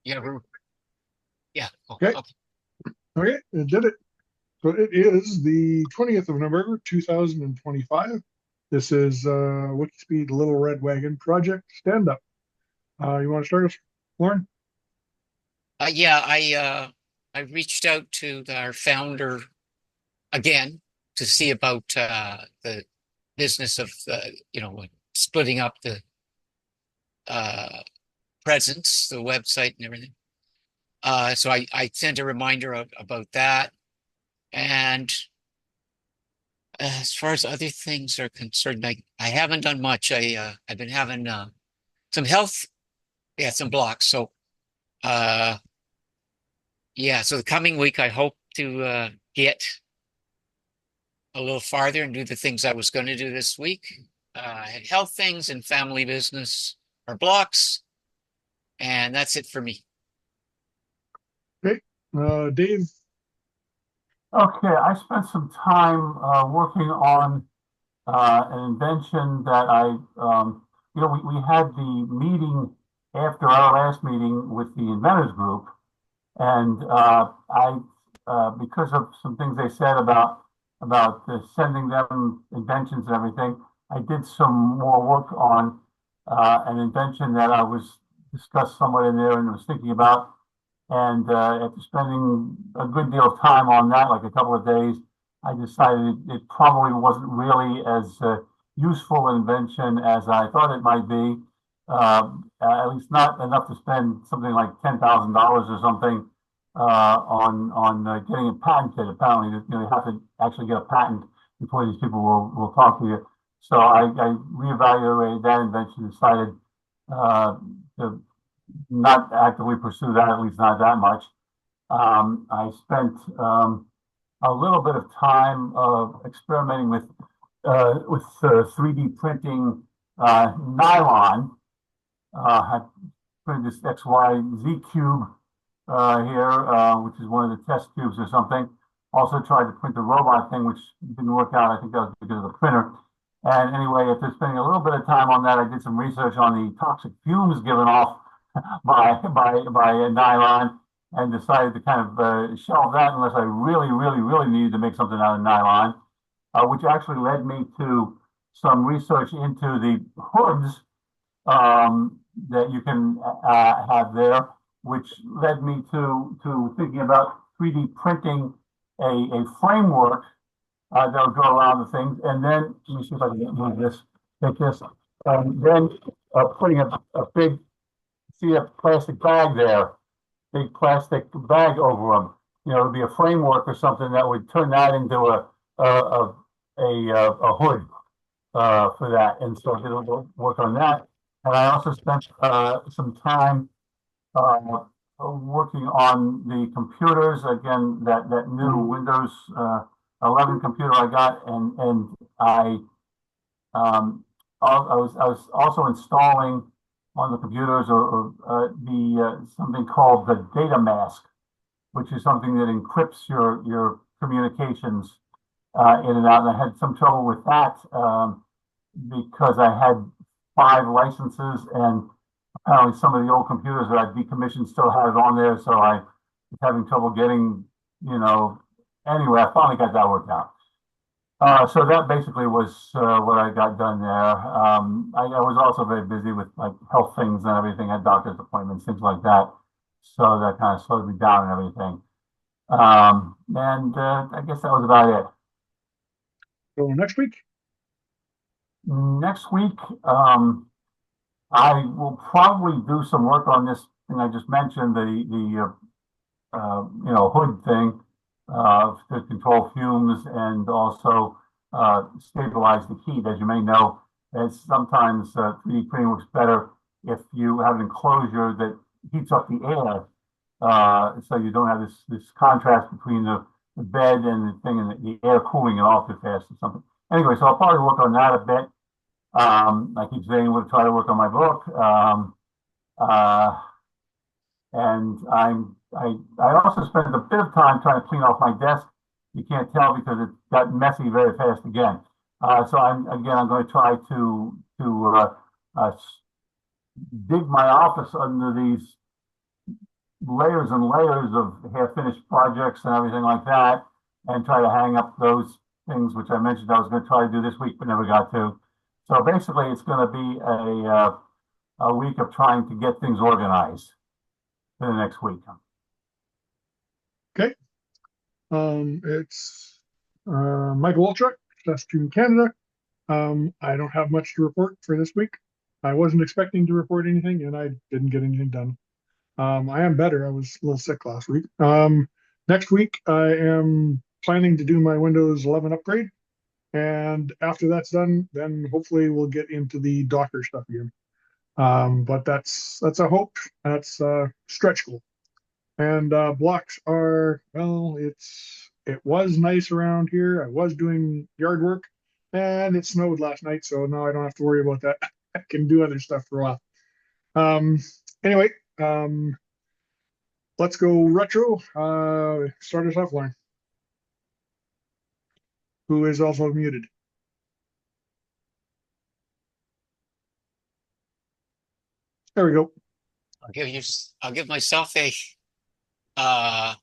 Yeah, yeah. Oh, Okay. okay. Okay. It did it. So it is the 20th of November, 2025. This is WIKISPEED Little Red Wagon Project Stand Up. You want to start us, Lauren? Yeah, I reached out to our founder again to see about the business of splitting up the uh presence, the website and everything. So I sent a reminder about that. And as far as other things are concerned, I haven't done much. I've been having some health, yeah, some blocks. So uh yeah, so the coming week I hope to get a little farther and do the things I was going to do this week. I had health things and family business or blocks, and that's it for me. Okay. Dave. Okay, I spent some time working on an invention that we had the meeting after our last meeting with the inventors group, and because of some things they said about sending them inventions and everything, I did some more work on an invention that I was discussed somewhat in there and was thinking about. And after spending a good deal of time on that, like a couple of days, I decided it probably wasn't really as useful an invention as I thought it might be. At least not enough to spend something like $10,000 or something on getting it patented. Apparently, you have to actually get a patent before these people will talk to you. So I reevaluated that invention, decided uh, to not actively pursue that, at least not that much. I spent a little bit of time experimenting with 3D printing nylon. I printed this XYZ cube here, which is one of the test cubes or something. Also tried to print the robot thing, which didn't work out. I think that was because of the printer. And anyway, after spending a little bit of time on that, I did some research on the toxic fumes given off by nylon, and decided to kind of shelve that unless I really needed to make something out of nylon, which actually led me to some research into the hoods that you can have there, which led me to thinking about 3D printing a framework that would go around the things, and then let me see if I can move this, take this, and then putting a big, see a plastic bag there, big plastic bag over them. It'd be a framework or something that would turn that into a hood for that, and so I did a little work on that. And I also spent some time working on the computers again. That new Windows 11 computer I got, and I was also installing on the computers or the something called the data mask, which is something that encrypts your communications in and out. And I had some trouble with that because I had 5 licenses, and apparently some of the old computers that I decommissioned still had it on there. So I was having trouble getting, anyway, I finally got that worked out. So that basically was what I got done there. I was also very busy with like health things and everything, had doctor's appointments, things like that. So that kind of slowed me down and everything. And I guess that was about it. So next week. Next week, I will probably do some work on this thing I just mentioned, the hood thing to control fumes and also stabilize the heat. As you may know, it's sometimes 3D printing works better if you have an enclosure that heats up the air, so you don't have this contrast between the bed and the thing and the air cooling it off too fast or something. Anyway, so I'll probably work on that a bit. I keep saying we'll try to work on my book. Uh, and I also spent a bit of time trying to clean off my desk. You can't tell because it got messy very fast again. So I'm going to try to dig my office under these layers and layers of half-finished projects and everything like that, and try to hang up those things which I mentioned I was going to try to do this week but never got to. So basically, it's going to be a week of trying to get things organized for the next week. Okay. It's Michael Waltrip, Saskatoon, Canada. I don't have much to report for this week. I wasn't expecting to report anything, and I didn't get anything done. I am better. I was a little sick last week. Next week, I am planning to do my Windows 11 upgrade. And after that's done, then hopefully we'll get into the Docker stuff again. But that's a hope. That's a stretch goal. And blocks are, well, it was nice around here. I was doing yard work, and it snowed last night, so now I don't have to worry about that. I can do other stuff for a while. Anyway, let's go retro. Start us off, Lauren, who is also muted. There we go. I'll give myself a 5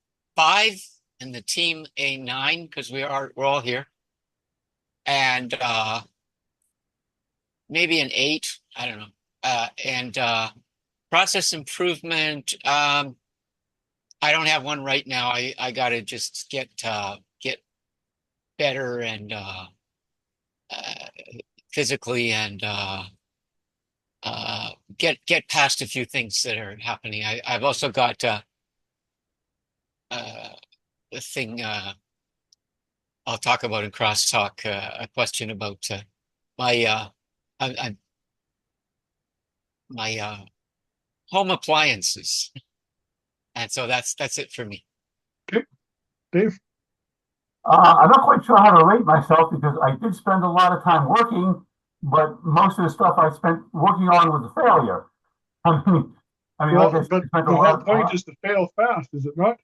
and the team a 9 because we're all here. And maybe an 8. I don't know. And process improvement. I don't have one right now. I gotta just get better and physically and get past a few things that are happening. I've also got a thing I'll talk about in crosstalk. A question about my my home appliances, and so that's it for me. Okay, Dave. I'm not quite sure how to rate myself because I did spend a lot of time working, but most of the stuff I spent working on was a failure. Well, like but the whole point is to fail fast, is it not?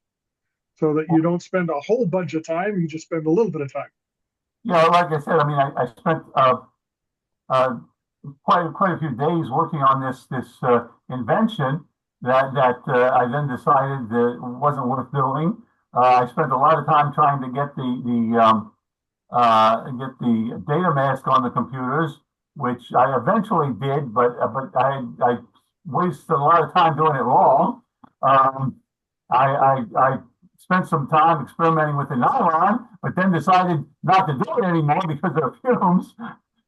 So that you don't spend a whole bunch of time, you just spend a little bit of time. Yeah, like I said, I spent quite a few days working on this invention that I then decided that wasn't worth doing. I spent a lot of time trying to get get the data mask on the computers, which I eventually did, but I wasted a lot of time doing it wrong. I spent some time experimenting with the nylon, but then decided not to do it anymore because of the fumes.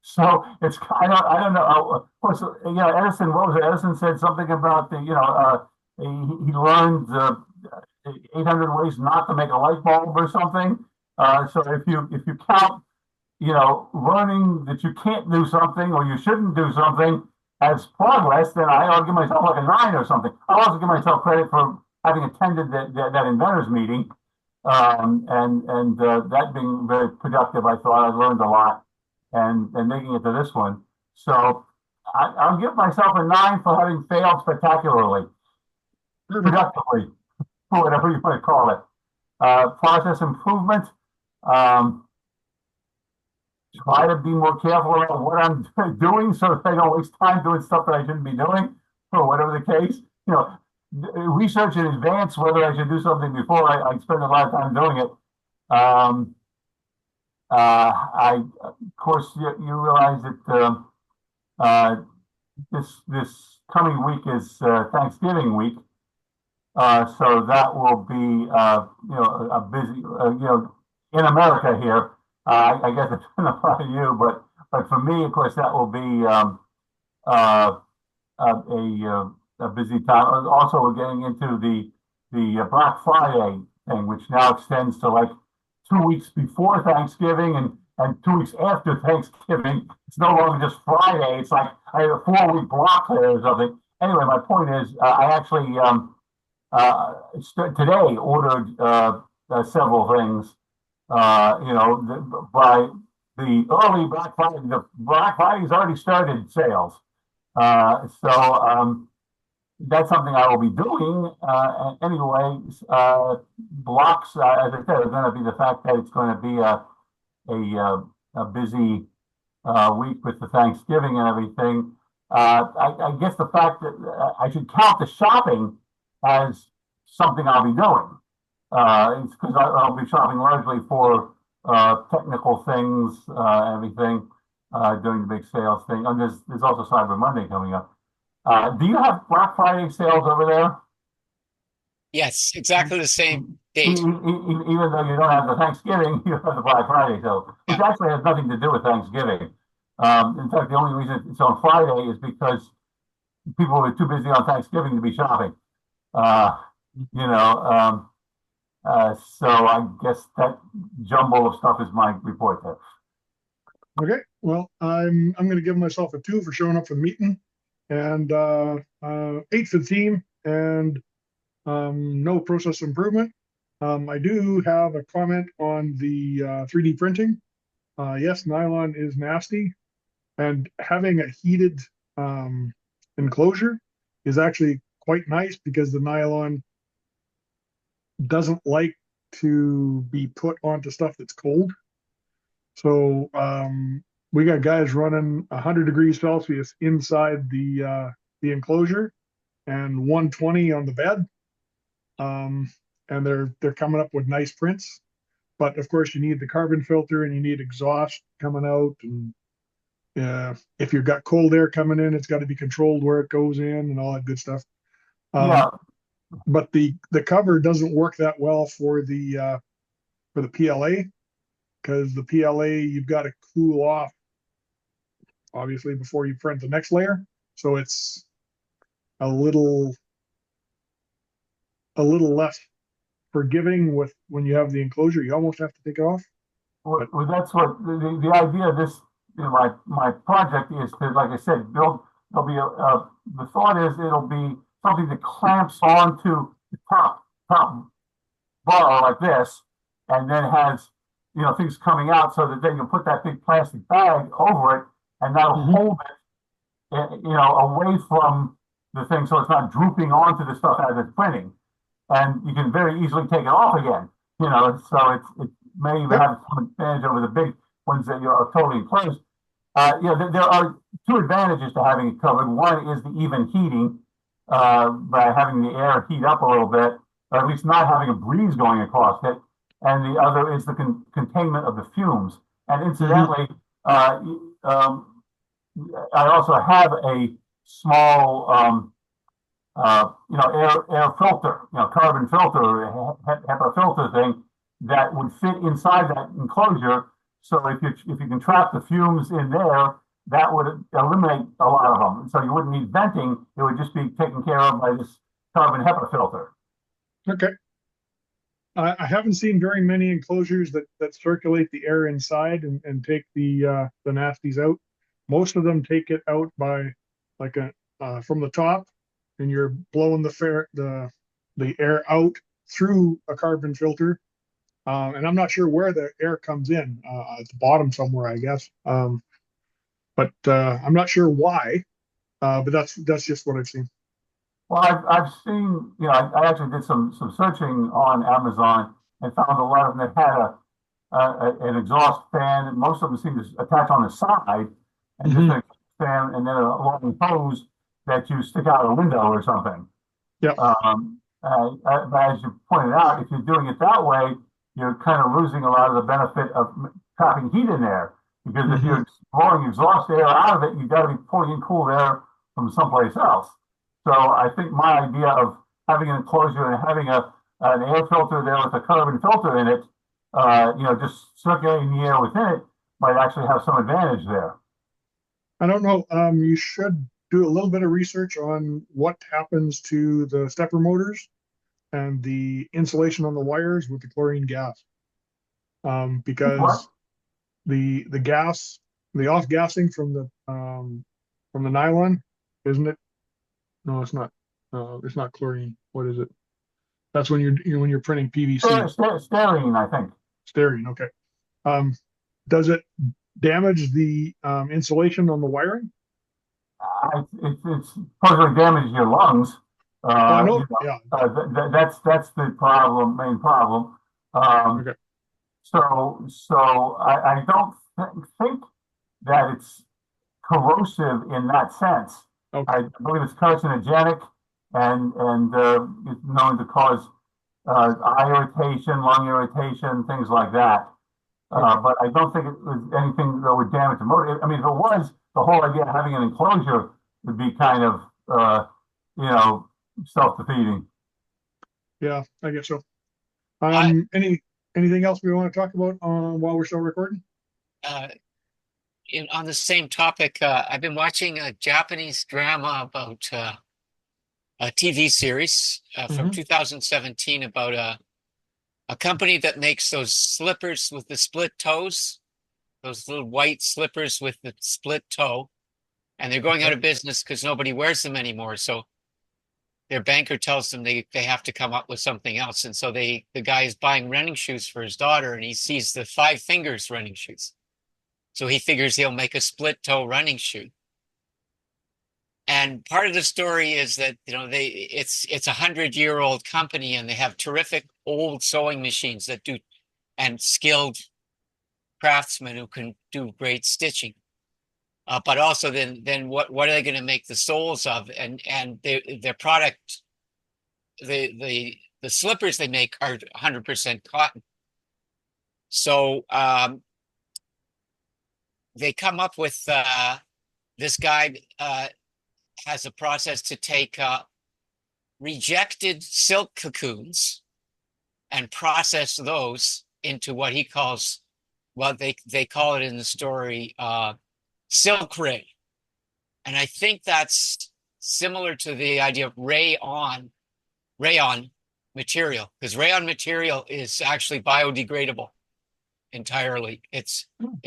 So it's I don't know. Of course, Edison. What was it? Edison said something about he learned 800 ways not to make a light bulb or something. So if you count, learning that you can't do something or you shouldn't do something as progress, then I ought to give myself like a 9 or something. I also give myself credit for having attended that inventors meeting, and that being very productive. I thought I learned a lot, and making it to this one. So I'll give myself a 9 for having failed spectacularly, productively, whatever you want to call it. Process improvement. Try to be more careful about what I'm doing so that I don't waste time doing stuff that I shouldn't be doing, or whatever the case. Research in advance whether I should do something before I spend a lot of time doing it. Of course, you realize that this coming week is Thanksgiving week, so that will be a busy in America here. I guess it doesn't apply to you, but for me, of course, that will be a busy time. Also, we're getting into the Black Friday thing, which now extends to like 2 weeks before Thanksgiving and 2 weeks after Thanksgiving. It's no longer just Friday. It's like I have a 4-week block there or something. Anyway, my point is, I actually today ordered several things. By the early Black Friday, the Black Friday's already started sales. So that's something I will be doing. Anyway, blocks, as I said, are going to be the fact that it's going to be a busy week with the Thanksgiving and everything. I guess the fact that I should count the shopping as something I'll be doing. It's because I'll be shopping largely for technical things, everything during the big sales thing. And there's also Cyber Monday coming up. Do you have Black Friday sales over there? Yes, exactly the same date. Even though you don't have the Thanksgiving, you have the Black Friday sale, which Yeah. actually has nothing to do with Thanksgiving. In fact, the only reason it's on Friday is because people are too busy on Thanksgiving to be shopping. Uh, you know, so I guess that jumble of stuff is my report there. Okay, well, I'm going to give myself a 2 for showing up for the meeting, and 8 for the team, and no process improvement. I do have a comment on the 3D printing. Yes, nylon is nasty, and having a heated enclosure is actually quite nice because the nylon doesn't like to be put onto stuff that's cold. So we got guys running 100 degrees Celsius inside the enclosure and 120 on the bed. And they're coming up with nice prints. But of course, you need the carbon filter and you need exhaust coming out. And if you've got cold air coming in, it's got to be controlled where it goes in and all that good stuff. Yeah, But the cover doesn't work that well for the PLA because the PLA you've got to cool off obviously before you print the next layer. So it's a little less forgiving with when you have the enclosure. You almost have to take it off. well, that's what the idea of this. My project is to, like I said, build. There'll be the thought is it'll be something that clamps onto the top bar like this, and then has things coming out so that then you put that big plastic bag over it, and that'll hold it, away from the thing, so it's not drooping onto the stuff as it's printing, and you can very easily take it off again. So it may even have some advantage over the big ones that are totally enclosed. There are 2 advantages to having it covered. One is the even heating by having the air heat up a little bit, or at least not having a breeze going across it. And the other is the containment of the fumes. And incidentally, I also have a small, air filter, carbon filter, HEPA filter thing that would fit inside that enclosure. So if you can trap the fumes in there, that would eliminate a lot of them. So you wouldn't need venting; it would just be taken care of by this carbon HEPA filter. Okay. I haven't seen very many enclosures that circulate the air inside and take the nasties out. Most of them take it out by like from the top, and you're blowing the air out through a carbon filter. And I'm not sure where the air comes in at the bottom somewhere, I guess. But I'm not sure why. But that's just what I've seen. Well, I've seen, I actually did some searching on Amazon and found a lot of them that had an exhaust fan. Most of them seem to attach on the side, and just a fan, and then a long hose that you stick out a window or something. Yeah. As you pointed out, if you're doing it that way, you're kind of losing a lot of the benefit of trapping heat in there. Because if you're blowing exhaust air out of it, you've got to be pulling in cool air from someplace else. So I think my idea of having an enclosure and having an air filter there with a carbon filter in it, just circulating the air within it, might actually have some advantage there. I don't know. You should do a little bit of research on what happens to the stepper motors and the insulation on the wires with the chlorine gas. Because the gas, the off gassing from the nylon, isn't it? No, it's not. It's not chlorine. What is it? That's when you're printing PVC. Styrene, I think. Styrene. Okay. Does it damage the insulation on the wiring? It's supposedly damages your lungs. Yeah. That's the problem, main problem. Okay. So I don't think that it's corrosive in that sense. Okay. I believe it's carcinogenic, and it's known to cause eye irritation, lung irritation, things like that. Okay. But I don't think it was anything that would damage the motor. I mean, if it was, the whole idea of having an enclosure would be kind of, you know, self-defeating. Yeah, I guess so. I Anything else we want to talk about while we're still recording? uh, on the same topic, I've been watching a Japanese drama about a TV series from Hmm. 2017 about a company that makes those slippers with the split toes, those little white slippers with the split toe, and they're going out Okay. of business because nobody wears them anymore. So their banker tells them they have to come up with something else. And so the guy is buying running shoes for his daughter, and he sees the Five Fingers running shoes. So he figures he'll make a split toe running shoe. And part of the story is that it's 100-year-old company, and they have terrific old sewing machines that do, and skilled craftsmen who can do great stitching. But also then what are they going to make the soles of? And their product, the slippers they make are 100% cotton. So they come up with this guy has a process to take rejected silk cocoons and process those into what he calls, what they call it in the story, silk ray. And I think that's similar to the idea of rayon material, because rayon material is actually biodegradable entirely. It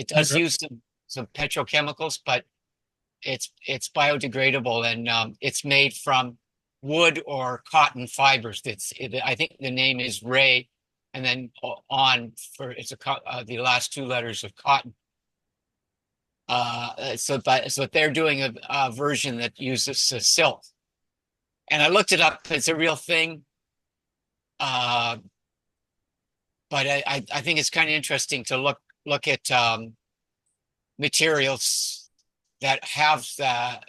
does Okay. use some petrochemicals, but it's biodegradable, and it's made from wood or cotton fibers. I think the name is Ray, and then on for the last two letters of cotton. So they're doing a version that uses silk, and I looked it up. It's a real thing, uh, but I think it's kind of interesting to look at materials that have that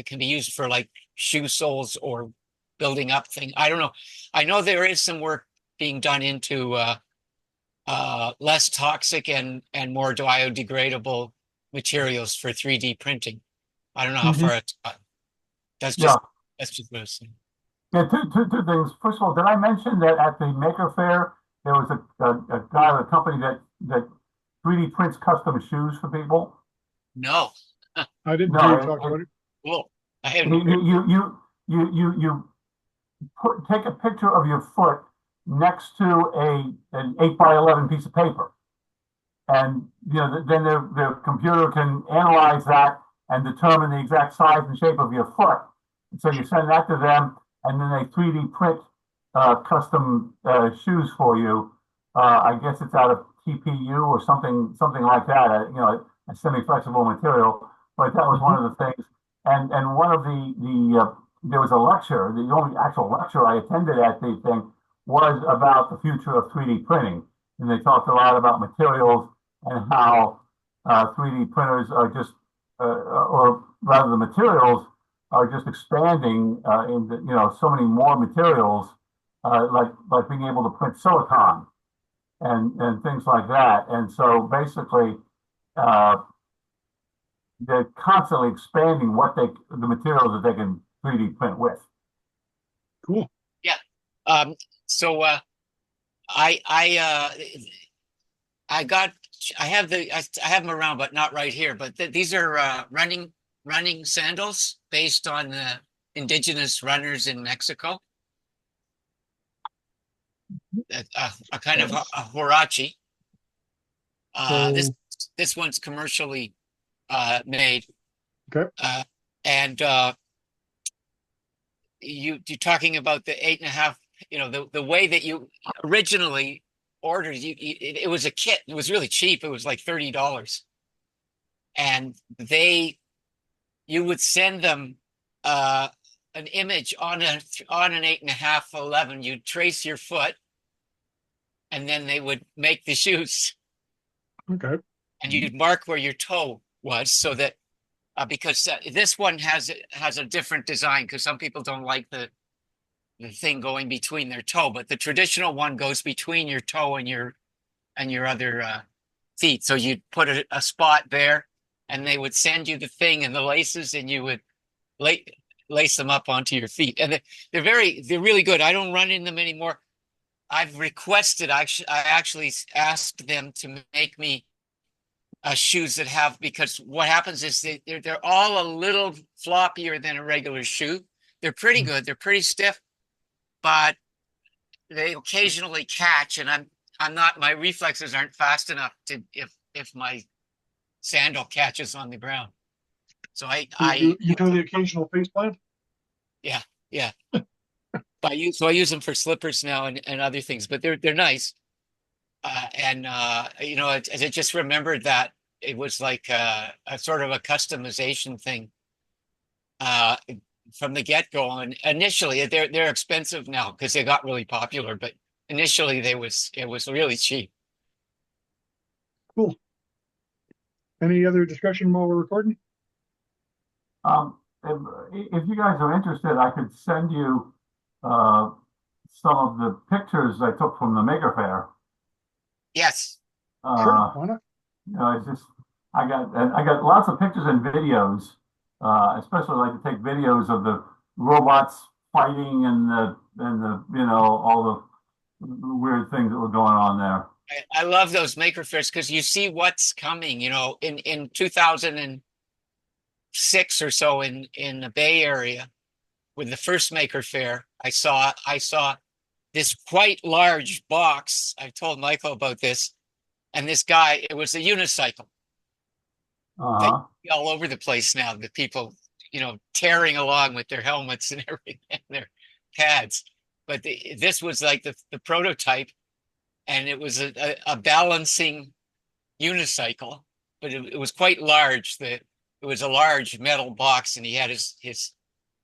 can be used for like shoe soles or building up thing. I don't know. I know there is some work being done into less toxic and more biodegradable materials for 3D printing. I don't know how Hmm. far it's got. That's Yeah. just that's just what I was saying. Yeah, two things. First of all, did I mention that at the Maker Faire there was a guy with a company that 3D prints custom shoes for people? No. I didn't hear you No, talk about it. Cool. I it, hadn't heard. you take a picture of your foot next to an 8 by 11 piece of paper, and then the computer can analyze that and determine the exact size and shape of your foot. And so you send that to them, and then they 3D print custom shoes for you. I guess it's out of TPU or something like that. A semi-flexible material. But that was one Hmm. of the things. And one of the there was a lecture. The only actual lecture I attended at the thing was about the future of 3D printing, and they talked a lot about materials and how 3D printers are just, or rather, the materials are just expanding into so many more materials, like being able to print silicon and things like that. And so basically, uh, they're constantly expanding the materials that they can 3D print with. Cool. Yeah. Um, so I I I got I have I have them around, but not right here. But these are running sandals based on the indigenous runners in Mexico. A kind of a huarache. Uh, this So, this one's commercially made, okay. uh, and you're talking about the 8.5. The way that you originally ordered, it was a kit. It was really cheap. It was like $30, and you would send them uh, an image on an 8.5 11. You'd trace your foot, and then they would make the shoes, Okay. and you'd mark where your toe was, so that because this one has a different design because some people don't like the thing going between their toe, but the traditional one goes between your toe and your other feet. So you'd put a spot there, and they would send you the thing and the laces, and you would la lace them up onto your feet. And they're really good. I don't run in them anymore. I've requested. I actually asked them to make me shoes that have, because what happens is they're all a little floppier than a regular shoe. They're pretty good. They're pretty stiff, but they occasionally catch, and I'm not, my reflexes aren't fast enough to, if my sandal catches on the ground. So You do the occasional face plant? yeah, yeah. But I use them for slippers now and other things, but they're nice. And you know, I just remembered that it was like a sort of a customization thing uh, from the get-go. And initially, they're expensive now because they got really popular, but initially it was really cheap. Cool. Any other discussion while we're recording? If you guys are interested, I could send you some of the pictures I took from the Maker Faire. Yes. Sure, why not? You know, it's just I got lots of pictures and videos. Especially like to take videos of the robots fighting and the you know, all the weird things that were going on there. I love those Maker Faires because you see what's coming. You know, in 2006 or so in the Bay Area with the first Maker Faire, I saw this quite large box. I told Michael about this, and this guy, it was a unicycle. They all over the place now. The people, you know, tearing along with their helmets and everything and their pads. But this was like the prototype, and it was a balancing unicycle, but it was quite large. It was a large metal box, and he had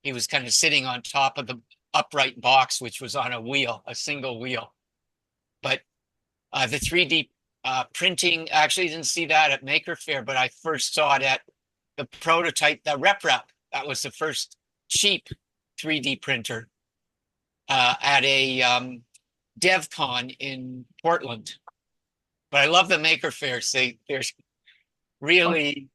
he was kind of sitting on top of the upright box, which was on a wheel, a single wheel. But the 3D printing, actually didn't see that at Maker Faire, but I first saw it at the prototype, the RepRap. That was the first cheap 3D printer at a DevCon in Portland. But I love the Maker Fairs. There's really,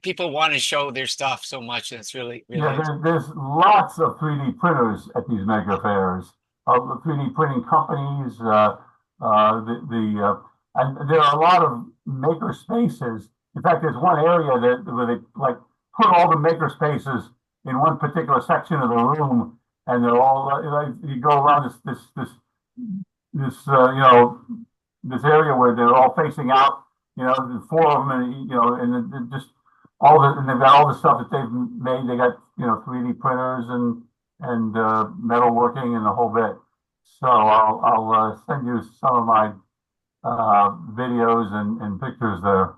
people want to show their stuff so much, and it's really Yeah, there's lots of 3D printers at these Maker Fairs. 3D printing companies, and there are a lot of maker spaces. In fact, there's one area where they like put all the maker spaces in one particular section of the room, and they're all like, you go around this you know, this area where they're all facing out, you know, the four of them, and you know, and just and they've got all the stuff that they've made. They got, you know, 3D printers and metalworking and the whole bit. So I'll send you some of my videos and pictures there.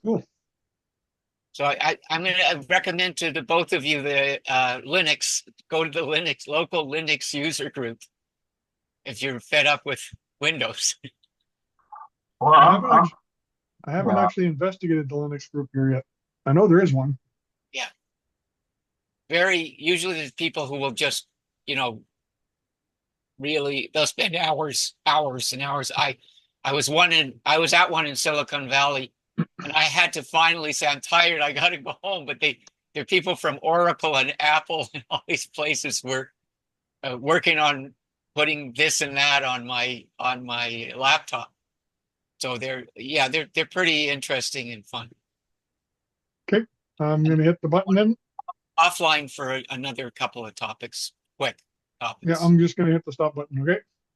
Cool. So I'm going to recommend to the both of you the Linux. Go to the local Linux user group if you're fed up with Windows. Well, I haven't actually investigated the Linux group here yet. I know there is one. Yeah. Usually there's people who will just, you know, really, they'll spend hours and hours. I was at one in Silicon Valley, and I had to finally say, I'm tired, I got to go home. But they're people from Oracle and Apple and all these places were working on putting this and that on my laptop. So they're pretty interesting and fun. Okay, I'm going to hit the button then. Offline for another couple of topics, quick topics. Yeah, I'm just going to hit the stop button. Okay.